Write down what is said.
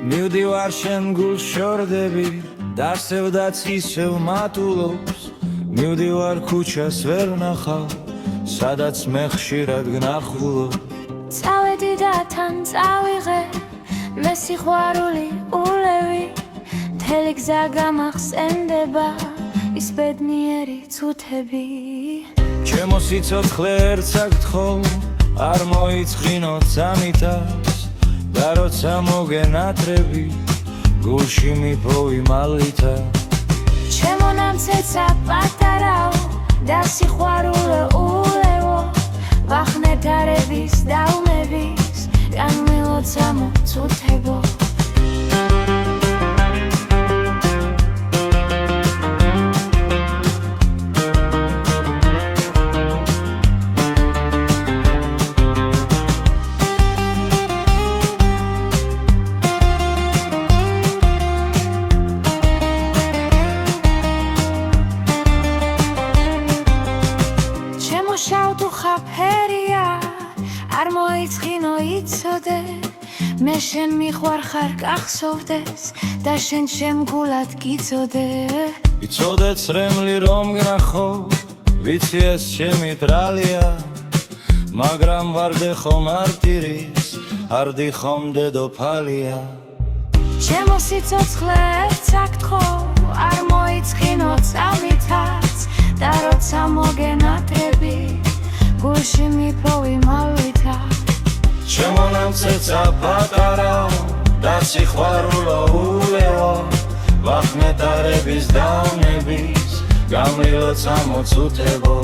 მივდივარ შენ გულს შორდები დასევდაც ისევ მატულობს მივდივარ ქუჩას ვერ ნახავ სადაც მე ხშირად გნახულობ წავედი და თან წავიღე მე სიყვარული ულევი მთელი გზა გამახსენდება ის ბედნიერი წუთები ჩემო სიცოცხლე ერთსა გთხოვ არ მოიწყინო წამითაც და როცა მოგენატრები გულში მიპოვი მალვითა ჩემო ნამცეცა პატარაო და სიყვარულო ულევო ვახნეთ არების დაუნების განმილოცა მოწუთებო შავ თუ ხაფერია არ მოიწყინო იცოდე მე შენ მიყვარხარ გახსოვდეს და შენ შემგულად გიწოდე იცოდე ცრემლი რომ გნახო ვიცი ეს ჩემი ტრალია მაგრამ ვარდე ხომ არტირის არ დიხომ დედოფალია ჩემო სიცოცხლე ერთსა გთხოვ არ მოიწყინო წამითაც და როცა მოგენატრები გულში მიპოვი მალვითა ჩემო ნამცეცა პატარაო და სიყვარულო ულევო ვახნეთ არების დაუნების გამილოცა მოწუთებო